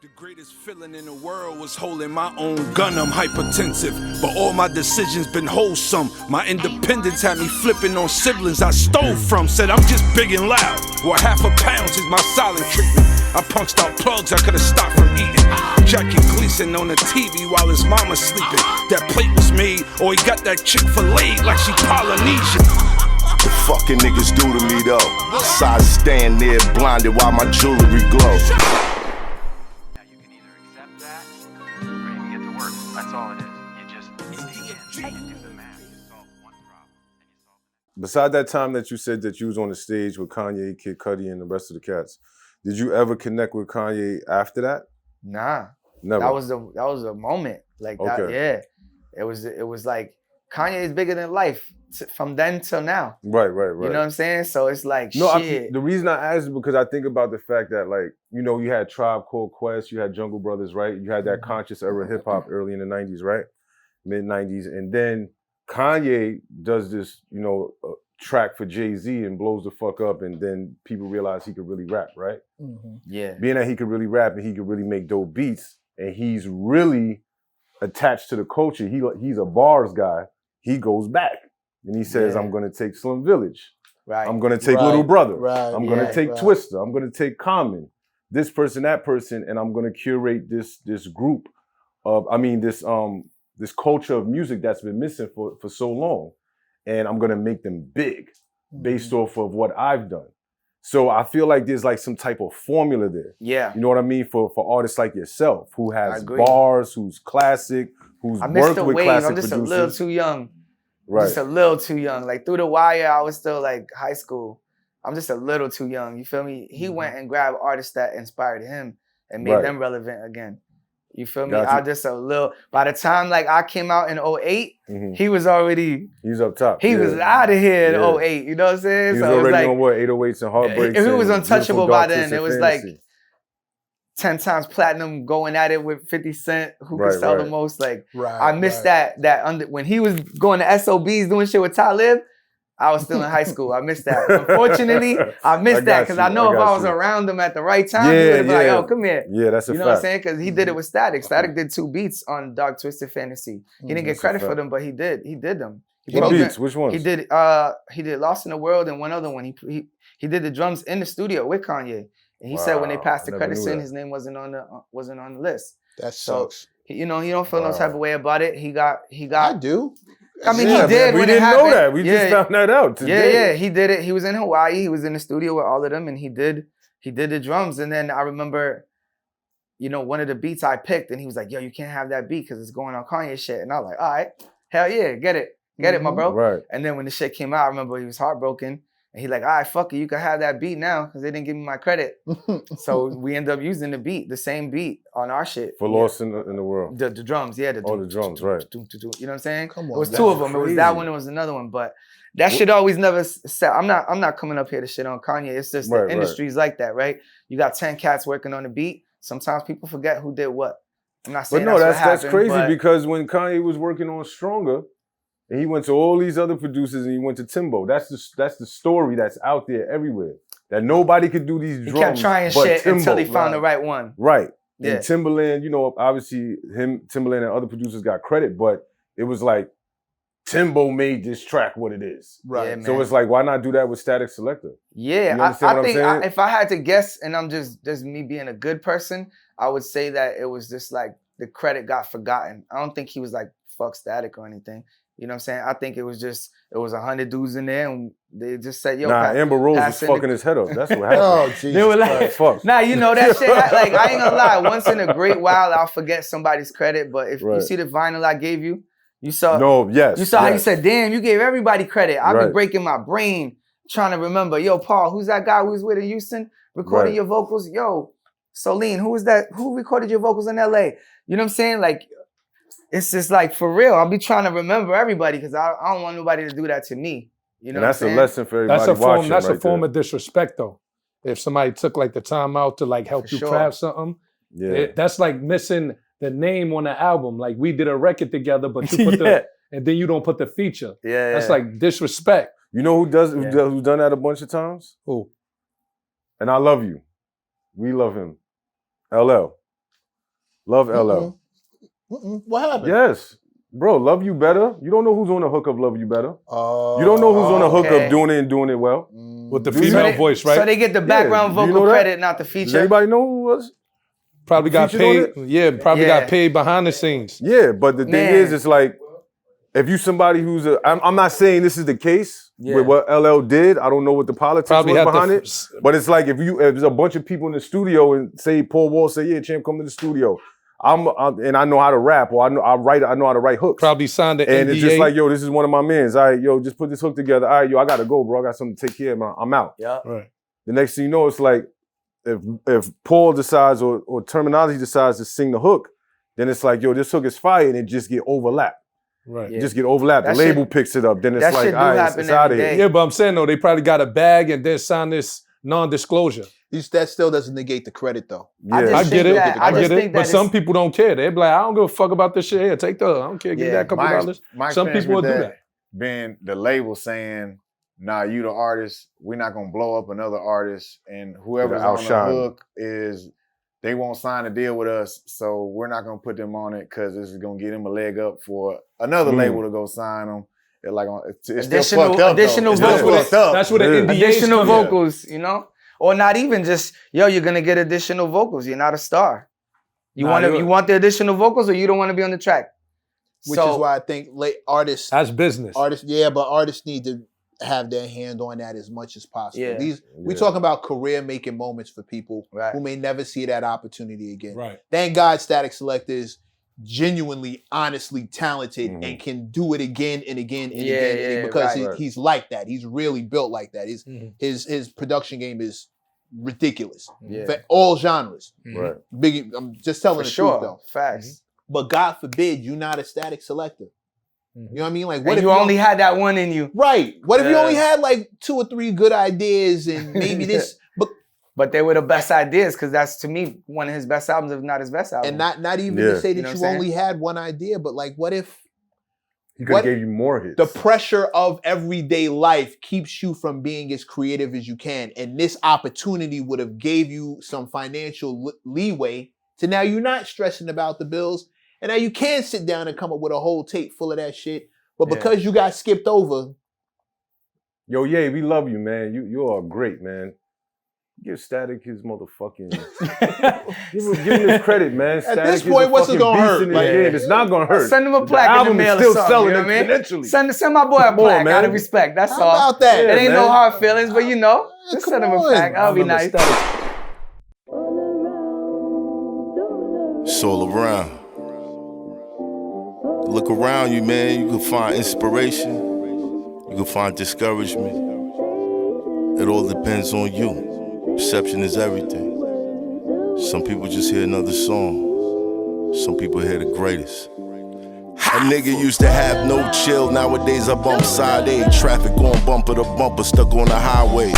The greatest feeling in the world was holding my own gun. I'm hypertensive, but all my decisions been wholesome. My independence had me flipping on siblings I stole from. Said I'm just big and loud. Well, half a pound is my silent treatment. I punched out plugs I could've stopped from eating. Jackie Gleason on the TV while his mama's sleeping. That plate was made, or he got that chick filleted like she Polynesian. The fucking niggas do to me though. So I stand there blinded while my jewelry glow. Besides that time that you said that you was on the stage with Kanye, Kid Cudi, and the rest of the cats, did you ever connect with Kanye after that? Nah, never. That was a moment like that. Okay. Yeah, it was like Kanye is bigger than life from then till now. Right. You know what I'm saying? So it's like no, shit. The reason I asked is because I think about the fact that, like, you know, you had Tribe Called Quest, you had Jungle Brothers, right? You had that conscious era hip hop early in the 90s, right? Mid 90s, and then Kanye does this, you know, track for Jay-Z and blows the fuck up, and then people realize he could really rap, right? Mm-hmm. Yeah. Being that he could really rap and he could really make dope beats, and he's really attached to the culture. He's a bars guy. He goes back and he says, I'm gonna take Slum Village. Right. I'm gonna take Little Brother. Right. I'm gonna take Twista. I'm gonna take Common. This person, that person, and I'm gonna curate this group of, this culture of music that's been missing for so long. And I'm gonna make them big based off of what I've done. So I feel like there's like some type of formula there. Yeah. You know what I mean? For artists like yourself, who has bars, who's classic, who's worked with classic I'm just producers. a little too young. Right. Just a little too young. Like Through the Wire, I was still like high school. I'm just a little too young. You feel me? He went and grabbed artists that inspired him and made them relevant again. You feel me? Gotcha. I just a little. By the time like I came out in 08, he was already. He's up top. He was out of here in 08. You know what I'm saying? He was already on what, 808s and Heartbreaks. If he was untouchable by then, it was fantasy. like 10 times platinum, going at it with 50 Cent, who could sell the most. Like I missed that when he was going to SOBs doing shit with Talib. I was still in high school. I missed that. Unfortunately, I missed that because I know if I was around him at the right time, he would have been like, "Oh, come here." Yeah, that's a fact. You know what I'm saying? Because he did it with Statik. Statik did 2 beats on Dark Twisted Fantasy. He didn't get credit for them, but he did. He did them. What beats? Which ones? He did Lost in the World and one other one. He did the drums in the studio with Kanye. And he said when they passed the credits in, his name wasn't on the list. That sucks. So, you know, he don't feel no type of way about it. He got. I do. I mean, he did. We didn't know that. We just found that out today. Yeah, he did it. He was in Hawaii. He was in the studio with all of them, and he did the drums. And then I remember, you know, one of the beats I picked, and he was like, "Yo, you can't have that beat because it's going on Kanye shit." And I was like, "All right, hell yeah, get it, my bro." Right. And then when the shit came out, I remember he was heartbroken. And he like, all right, fuck it, you can have that beat now because they didn't give me my credit. So we ended up using the same beat on our shit. For Lost in the World. The drums, yeah. The drums, right. You know what I'm saying? Come on, it was 2 of them. Crazy. It was that one, it was another one. But that shit always never set. I'm not coming up here to shit on Kanye. It's just the industry's like that, right? You got 10 cats working on the beat. Sometimes people forget who did what. I'm not saying that's crazy because when Kanye was working on Stronger, and he went to all these other producers and he went to Timbo. That's the story that's out there everywhere. That nobody could do these drums. He kept trying shit Timbo, until he found the right one. Right. Yeah. And Timbaland, you know, obviously Timbaland and other producers got credit, but it was like Timbo made this track what it is. Right. Yeah, so it's like, why not do that with Static Selector? Yeah, you I think if I had to guess, and I'm just me being a good person, I would say that it was just like the credit got forgotten. I don't think he was like, fuck Static or anything. You know what I'm saying? I think it was 100 dudes in there, and they just said, "Yo, Amber Rose was fucking his head up. That's what happened." Oh, Jesus. They were like, fuck. Nah, you know that shit. Like, I ain't gonna lie. Once in a great while, I'll forget somebody's credit. But if you see the vinyl I gave you, you saw. You saw how you said, "Damn, you gave everybody credit." I've been breaking my brain trying to remember. Yo, Paul, who's that guy who was with in Houston recording your vocals? Yo, Solene, who was that? Who recorded your vocals in L.A.? You know what I'm saying? Like. It's just like, for real, I'll be trying to remember everybody because I don't want nobody to do that to me. You know, and that's a lesson for everybody watching. That's a form of disrespect, though. If somebody took like the time out to like help you craft something, that's like missing the name on the album. Like we did a record together, but you put the and then you don't put the feature. That's like disrespect. You know who's done that a bunch of times? Who? And I love you. We love him. LL. Love LL. What happened? Yes. Bro, Love You Better. You don't know who's on the hook of Love You Better. You don't know who's on the hook of Doing It and Doing It Well. With the female voice, right? So they get the background vocal credit, not the feature. Does anybody know who was? Probably got paid. Yeah, probably got paid behind the scenes. Yeah, but the thing is, it's like, if you somebody who's I'm not saying this is the case with what LL did. I don't know what the politics was behind it. But it's like if there's a bunch of people in the studio and say Paul Wall say, yeah, champ, come to the studio. And I know how to rap, or I know how to write hooks. Probably signed the and NDA. It's just like, yo, this is one of my mans. All right, yo, just put this hook together. All right, yo, I gotta go, bro. I got something to take care of. I'm out. Yeah. Right. The next thing you know, it's like if Paul decides or Termanology decides to sing the hook, then it's like, yo, this hook is fire, and it just get overlapped. Right. Yeah. Just get overlapped. The label picks it up. Then it's like, all right, it's out of here. Yeah, but I'm saying though, they probably got a bag and then sign this non-disclosure. That still doesn't negate the credit though. Yeah. I get it. But some people don't care. They be like, I don't give a fuck about this shit here. Take I don't care. Give that couple dollars. Some people will do that. Being the label saying, nah, you the artist, we're not gonna blow up another artist, and whoever's on the hook they won't sign a deal with us, so we're not gonna put them on it because this is gonna get them a leg up for another label to go sign them. They're like, it's still fucked up. Additional vocals. That's what the additional vocals, you know? Or not even just, yo, you're gonna get additional vocals. You're not a star. You want the additional vocals, or you don't want to be on the track. Which is why I think artists. That's business. Artists, but artists need to have their hand on that as much as possible. Yeah. We're talking about career-making moments for people who may never see that opportunity again. Right. Thank God Statik Selector is genuinely, honestly talented and can do it again and again and again because he's like that. He's really built like that. His production game is ridiculous for all genres. Right. I'm just telling the truth though. Facts. But God forbid you're not a Statik Selector. You know what I mean? Like, what and if you only had that one in you? Right. What if you only had like 2 or 3 good ideas and maybe this, but they were the best ideas because that's to me one of his best albums, if not his best album. And not even to say that you only had one idea, but like, what if he could have gave you more hits? The pressure of everyday life keeps you from being as creative as you can, and this opportunity would have gave you some financial leeway to now you're not stressing about the bills. And now you can sit down and come up with a whole tape full of that shit. But because you got skipped over. Yo, we love you, man. You are great, man. Give Statik his motherfucking... give him his credit, man. At this point, what's it gonna hurt? It's not gonna hurt. Send him a plaque in the mail or something, selling you know what I mean? Send my boy a Come plaque on, out of respect, that's How all. about that? It ain't no hard feelings, but you know, just send him a plaque. That'll be nice. It's all around. Look around you, man. You can find inspiration. You can find discouragement. It all depends on you. Perception is everything. Some people just hear another song. Some people hear the greatest. A nigga used to have no chill. Nowadays I bump side A. Traffic going bumper to bumper, stuck on the highway.